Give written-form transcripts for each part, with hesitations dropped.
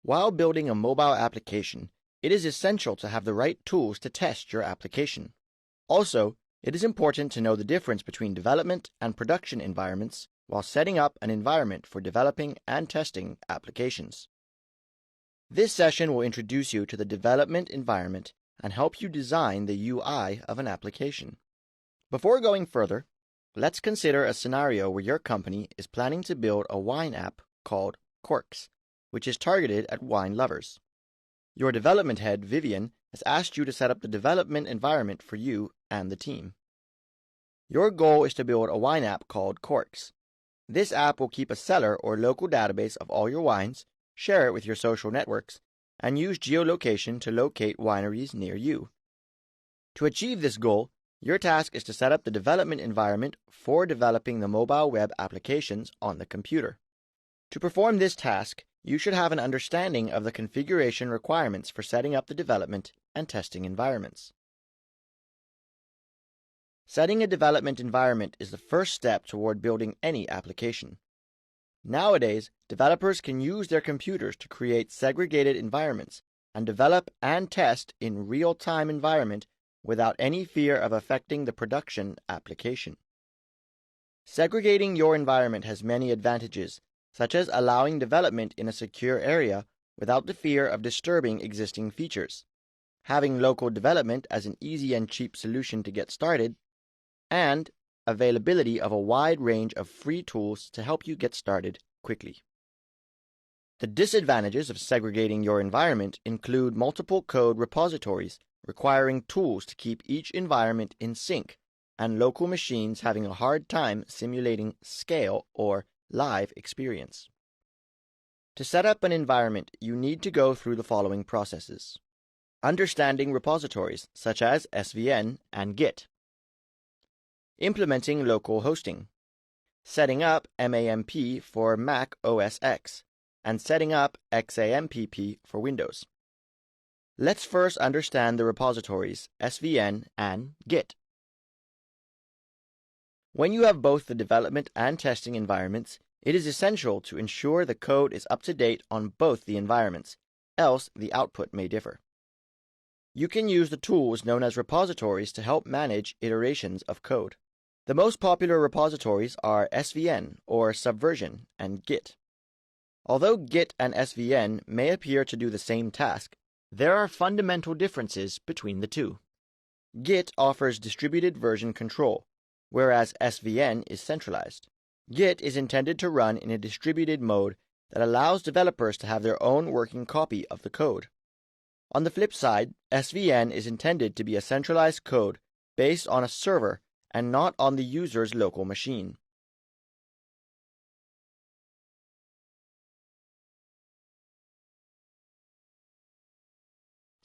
While building a mobile application, it is essential to have the right tools to test your application. Also, it is important to know the difference between development and production environments while setting up an environment for developing and testing applications. This session will introduce you to the development environment and help you design the UI of an application. Before going further, let's consider a scenario where your company is planning to build a wine app called Corks, which is targeted at wine lovers. Your development head, Vivian, has asked you to set up the development environment for you and the team. Your goal is to build a wine app called Corks. This app will keep a cellar or local database of all your wines, share it with your social networks, and use geolocation to locate wineries near you. To achieve this goal, your task is to set up the development environment for developing the mobile web applications on the computer. To perform this task, you should have an understanding of the configuration requirements for setting up the development and testing environments. Setting a development environment is the first step toward building any application. Nowadays, developers can use their computers to create segregated environments and develop and test in real-time environment without any fear of affecting the production application. Segregating your environment has many advantages, such as allowing development in a secure area without the fear of disturbing existing features, having local development as an easy and cheap solution to get started, and availability of a wide range of free tools to help you get started quickly. The disadvantages of segregating your environment include multiple code repositories requiring tools to keep each environment in sync, and local machines having a hard time simulating scale or live experience. To set up an environment, you need to go through the following processes. Understanding repositories such as SVN and Git. Implementing local hosting. Setting up MAMP for Mac OS X, and setting up XAMPP for Windows. Let's first understand the repositories SVN and Git. When you have both the development and testing environments, it is essential to ensure the code is up to date on both the environments, else the output may differ. You can use the tools known as repositories to help manage iterations of code. The most popular repositories are SVN or Subversion and Git. Although Git and SVN may appear to do the same task, there are fundamental differences between the two. Git offers distributed version control, whereas SVN is centralized. Git is intended to run in a distributed mode that allows developers to have their own working copy of the code. On the flip side, SVN is intended to be a centralized code based on a server and not on the user's local machine.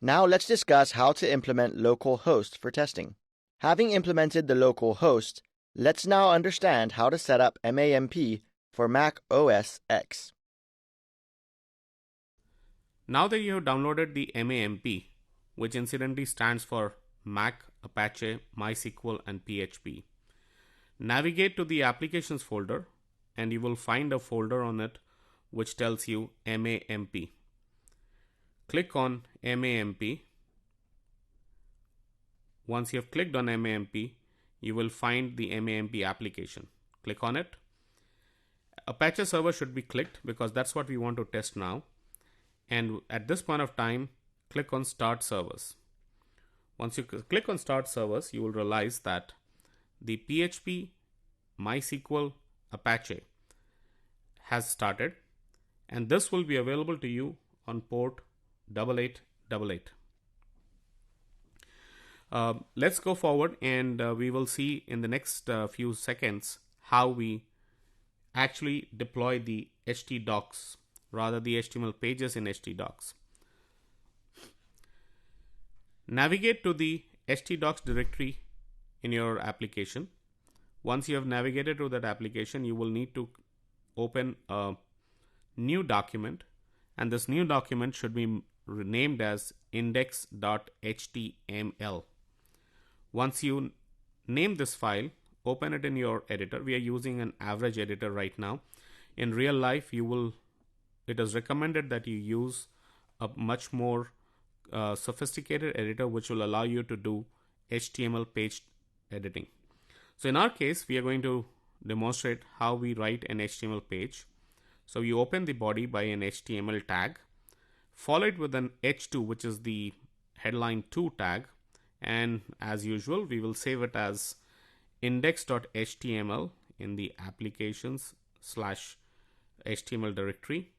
Now let's discuss how to implement local host for testing. Having implemented the local host, let's now understand how to set up MAMP for Mac OS X. Now that you have downloaded the MAMP, which incidentally stands for Mac, Apache, MySQL, and PHP, navigate to the Applications folder and you will find a folder on it which tells you MAMP. Click on MAMP. Once you have clicked on MAMP, you will find the MAMP application. Click on it. Apache server should be clicked because that's what we want to test now. And at this point of time, click on Start Servers. Once you click on Start Servers, you will realize that the PHP, MySQL, Apache has started, and this will be available to you on port 8888. Let's go forward and we will see in the next few seconds how we actually deploy the htdocs, rather the HTML pages in htdocs. Navigate to the htdocs directory in your application. Once you have navigated to that application, you will need to open a new document, and this new document should be renamed as index.html. Once you name this file, open it in your editor. We are using an average editor right now. In real life, you will it is recommended that you use a much more sophisticated editor which will allow you to do HTML page editing. So in our case, we are going to demonstrate how we write an HTML page. So you open the body by an HTML tag, follow it with an h2, which is the headline 2 tag, and as usual we will save it as index.html in the applications/html directory.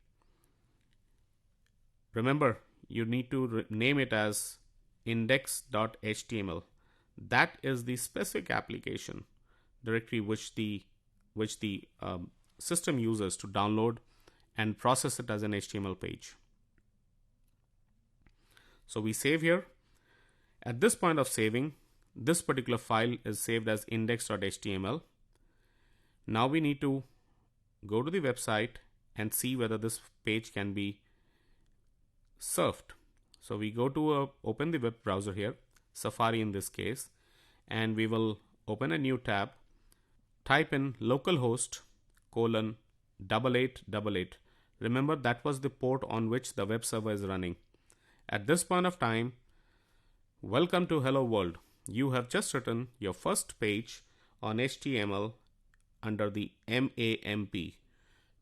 Remember, you need to name it as index.html. That is the specific application directory which the system uses to download and process it as an HTML page. So we save here. At this point of saving, this particular file is saved as index.html. Now we need to go to the website and see whether this page can be served. So we go to open the web browser here, Safari in this case, and we will open a new tab, type in localhost:8888. Remember, that was the port on which the web server is running. At this point of time, welcome to Hello World. You have just written your first page on HTML under the MAMP,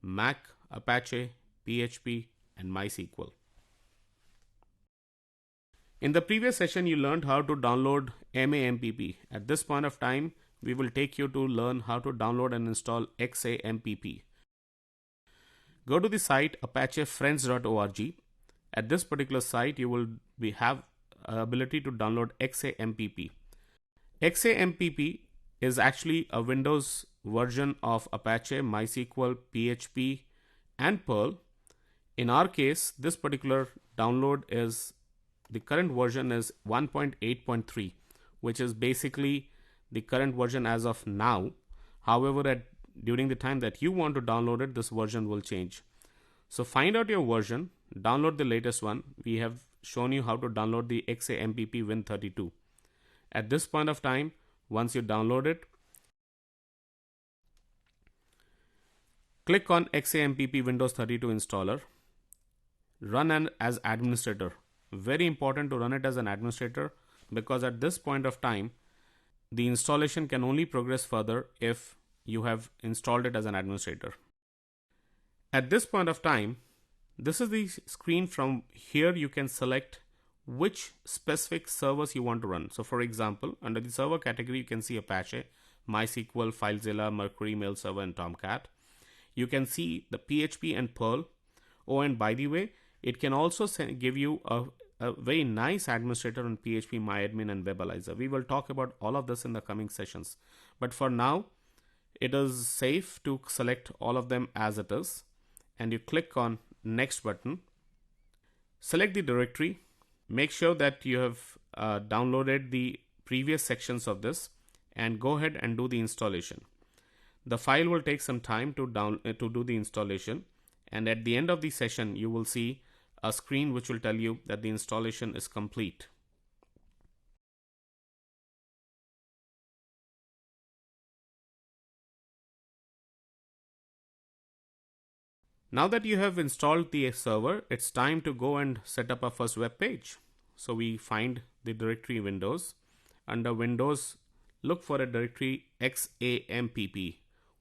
Mac, Apache, PHP, and MySQL. In the previous session, you learned how to download MAMPP. At this point of time, we will take you to learn how to download and install XAMPP. Go to the site apachefriends.org. At this particular site, you will have ability to download XAMPP. XAMPP is actually a Windows version of Apache, MySQL, PHP, and Perl. In our case, this particular download is the current version is 1.8.3, which is basically the current version as of now. However, during the time that you want to download it, this version will change. So find out your version, download the latest one. We have shown you how to download the XAMPP Win32. At this point of time, once you download it, click on XAMPP Windows 32 installer. Run as administrator. Very important to run it as an administrator, because at this point of time, the installation can only progress further if you have installed it as an administrator. At this point of time, this is the screen. From here you can select which specific servers you want to run. So for example, under the server category, you can see Apache, MySQL, FileZilla, Mercury, Mail Server, and Tomcat. You can see the PHP and Perl. Oh, and by the way, it can also give you a very nice administrator on PHP, MyAdmin, and WebAlyzer. We will talk about all of this in the coming sessions. But for now, it is safe to select all of them as it is. And you click on Next button. Select the directory. Make sure that you have downloaded the previous sections of this, and go ahead and do the installation. The file will take some time to do the installation, and at the end of the session you will see a screen which will tell you that the installation is complete. Now that you have installed the server, it's time to go and set up our first web page. So we find the directory Windows. Under Windows, look for a directory XAMPP.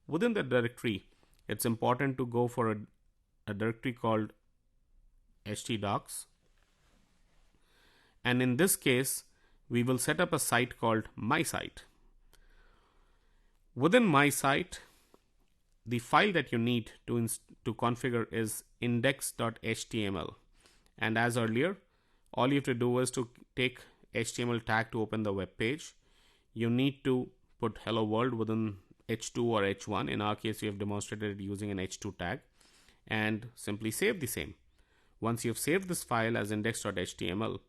Within the directory, it's important to go for a directory called htdocs. And in this case, we will set up a site called My Site. Within My Site, the file that you need to configure is index.html. And as earlier, all you have to do is to take HTML tag to open the web page. You need to put hello world within h2 or h1. In our case, we have demonstrated it using an h2 tag, and simply save the same. Once you've saved this file as index.html,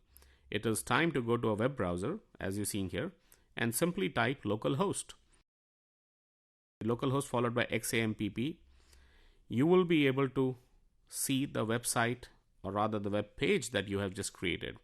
it is time to go to a web browser, as you're seeing here, and simply type localhost. Localhost followed by XAMPP. You will be able to see the website, or rather the web page that you have just created.